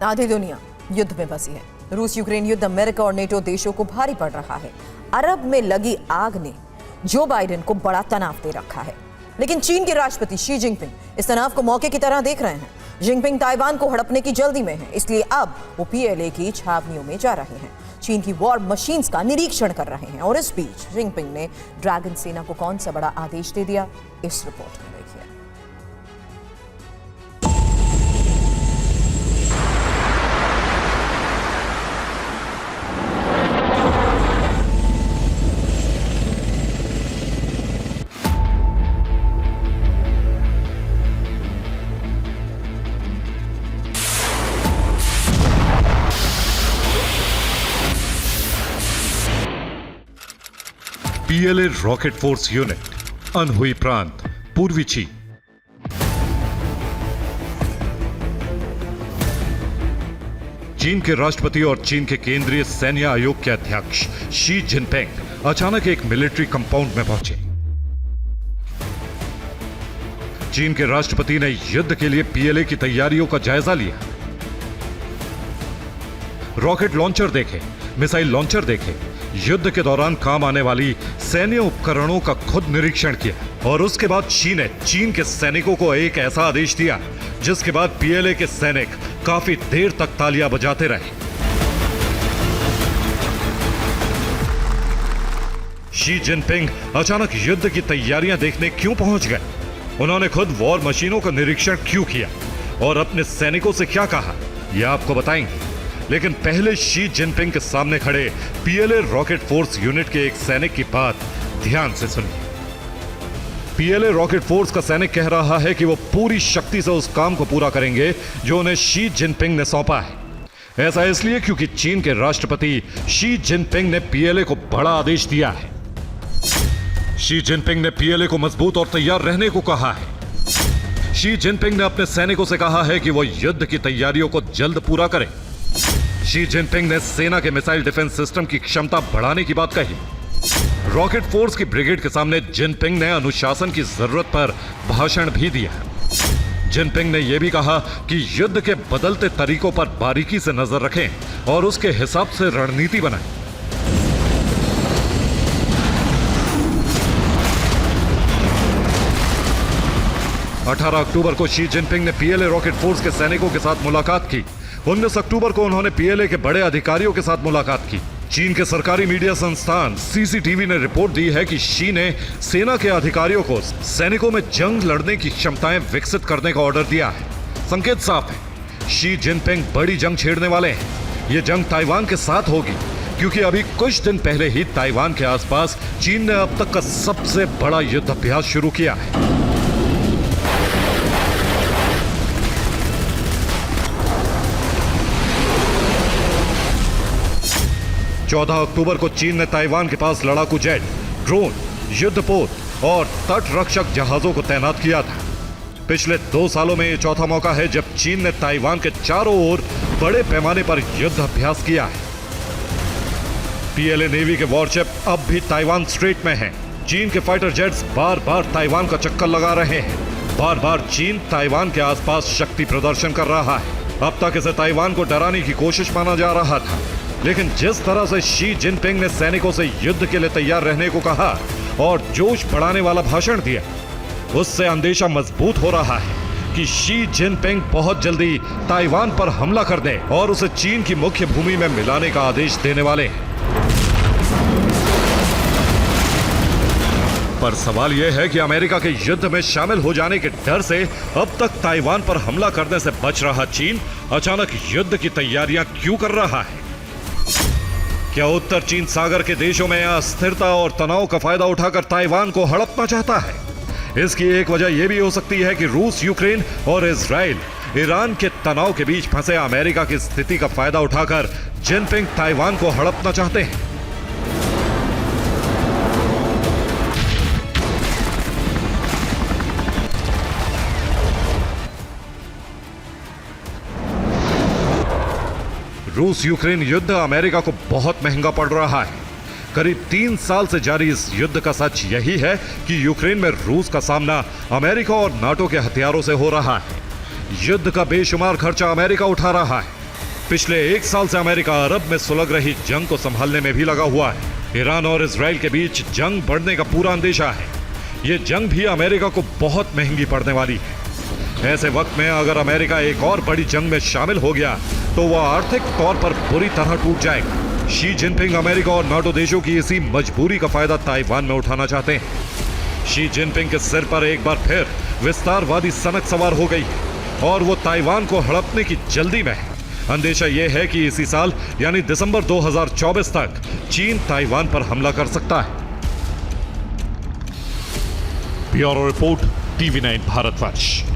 आधी दुनिया युद्ध में फंसी है। रूस यूक्रेन युद्ध अमेरिका और नेटो देशों को भारी पड़ रहा है। अरब में लगी आग ने जो बाइडेन को बड़ा तनाव दे रखा है, लेकिन चीन के राष्ट्रपति शी जिनपिंग इस तनाव को मौके की तरह देख रहे हैं। जिनपिंग ताइवान को हड़पने की जल्दी में है, इसलिए अब वो पीएलए की छावनियों में जा रहे हैं, चीन की वॉर मशीन्स का निरीक्षण कर रहे हैं। और इस बीच जिनपिंग ने ड्रैगन सेना को कौन सा बड़ा आदेश दे दिया, इस रिपोर्ट में देखिए। PLA rocket force unit, Anhui प्रांत, पूर्वी चीन। चीन के राष्ट्रपति और चीन के केंद्रीय सैन्य आयोग के अध्यक्ष शी जिनपिंग अचानक एक मिलिट्री कंपाउंड में पहुंचे। चीन के राष्ट्रपति ने युद्ध के लिए पीएलए की तैयारियों का जायजा लिया। रॉकेट लॉन्चर देखे, मिसाइल लॉन्चर देखे, युद्ध के दौरान काम आने वाली सैन्य उपकरणों का खुद निरीक्षण किया। और उसके बाद शी ने चीन के सैनिकों को एक ऐसा आदेश दिया जिसके बाद पीएलए के सैनिक काफी देर तक तालियां बजाते रहे। शी जिनपिंग अचानक युद्ध की तैयारियां देखने क्यों पहुंच गए? उन्होंने खुद वॉर मशीनों का निरीक्षण क्यों किया और अपने सैनिकों से क्या कहा, यह आपको बताएंगे। लेकिन पहले शी जिनपिंग के सामने खड़े पीएलए रॉकेट फोर्स यूनिट के एक सैनिक की बात ध्यान से सुनिए। पीएलए रॉकेट फोर्स का सैनिक कह रहा है कि वो पूरी शक्ति से उस काम को पूरा करेंगे जो उन्हें शी जिनपिंग ने सौंपा है। ऐसा इसलिए क्योंकि चीन के राष्ट्रपति शी जिनपिंग ने पीएलए को बड़ा आदेश दिया है। शी जिनपिंग ने पीएलए को मजबूत और तैयार रहने को कहा है। शी जिनपिंग ने अपने सैनिकों से कहा है कि वो युद्ध की तैयारियों को जल्द पूरा करें। शी जिनपिंग ने सेना के मिसाइल डिफेंस सिस्टम की क्षमता बढ़ाने की बात कही। रॉकेट फोर्स की ब्रिगेड के सामने जिनपिंग ने अनुशासन की जरूरत पर भाषण भी दिया। जिनपिंग ने यह भी कहा कि युद्ध के बदलते तरीकों पर बारीकी से नजर रखें और उसके हिसाब से रणनीति बनाएं। अठारह अक्टूबर को शी जिनपिंग ने पीएलए रॉकेट फोर्स के सैनिकों के साथ मुलाकात की। 19 अक्टूबर को उन्होंने पीएलए के बड़े अधिकारियों के साथ मुलाकात की। चीन के सरकारी मीडिया संस्थान सीसीटीवी ने रिपोर्ट दी है कि शी ने सेना के अधिकारियों को सैनिकों में जंग लड़ने की क्षमताएं विकसित करने का ऑर्डर दिया है। संकेत साफ है, शी जिनपिंग बड़ी जंग छेड़ने वाले हैं। यह जंग ताइवान के साथ होगी, क्योंकि अभी कुछ दिन पहले ही ताइवान के आसपास चीन ने अब तक का सबसे बड़ा युद्ध अभ्यास शुरू किया है। 14 अक्टूबर को चीन ने ताइवान के पास लड़ाकू जेट, ड्रोन, युद्धपोत और तट रक्षक जहाजों को तैनात किया था। पिछले 2 सालों में यह चौथा मौका है जब चीन ने ताइवान के चारों ओर बड़े पैमाने पर युद्ध अभ्यास किया है। पीएलए नेवी के वॉरशिप अब भी ताइवान स्ट्रेट में हैं। चीन के फाइटर जेट्स बार बार ताइवान का चक्कर लगा रहे हैं। बार बार चीन ताइवान के आसपास शक्ति प्रदर्शन कर रहा है। अब तक इसे ताइवान को डराने की कोशिश माना जा रहा था, लेकिन जिस तरह से शी जिनपिंग ने सैनिकों से युद्ध के लिए तैयार रहने को कहा और जोश बढ़ाने वाला भाषण दिया, उससे अंदेशा मजबूत हो रहा है कि शी जिनपिंग बहुत जल्दी ताइवान पर हमला कर दे और उसे चीन की मुख्य भूमि में मिलाने का आदेश देने वाले हैं। पर सवाल यह है कि अमेरिका के युद्ध में शामिल हो जाने के डर से अब तक ताइवान पर हमला करने से बच रहा चीन अचानक युद्ध की तैयारियां क्यों कर रहा है? क्या उत्तर चीन सागर के देशों में अस्थिरता और तनाव का फायदा उठाकर ताइवान को हड़पना चाहता है? इसकी एक वजह यह भी हो सकती है कि रूस, यूक्रेन और इजराइल, ईरान के तनाव के बीच फंसे अमेरिका की स्थिति का फायदा उठाकर जिनपिंग ताइवान को हड़पना चाहते हैं। रूस यूक्रेन युद्ध अमेरिका को बहुत महंगा पड़ रहा है। करीब 3 साल से जारी इस युद्ध का सच यही है कि यूक्रेन में रूस का सामना अमेरिका और नाटो के हथियारों से हो रहा है। युद्ध का बेशुमार खर्चा अमेरिका उठा रहा है। पिछले 1 साल से अमेरिका अरब में सुलग रही जंग को संभालने में भी लगा हुआ है। ईरान और इजराइल के बीच जंग बढ़ने का पूरा अंदेशा है। ये जंग भी अमेरिका को बहुत महंगी पड़ने वाली है। ऐसे वक्त में अगर अमेरिका एक और बड़ी जंग में शामिल हो गया तो वह आर्थिक तौर पर बुरी तरह टूट जाएगा। शी जिनपिंग अमेरिका और नाटो देशों की इसी मजबूरी का फायदा ताइवान में उठाना चाहते हैं। शी जिनपिंग के सिर पर एक बार फिर विस्तारवादी सनक सवार हो गई और वो ताइवान को हड़पने की जल्दी में है। अंदेशा यह है कि इसी साल यानी दिसंबर 2024 तक चीन ताइवान पर हमला कर सकता है। Bureau report, TV9 Bharatvarsh.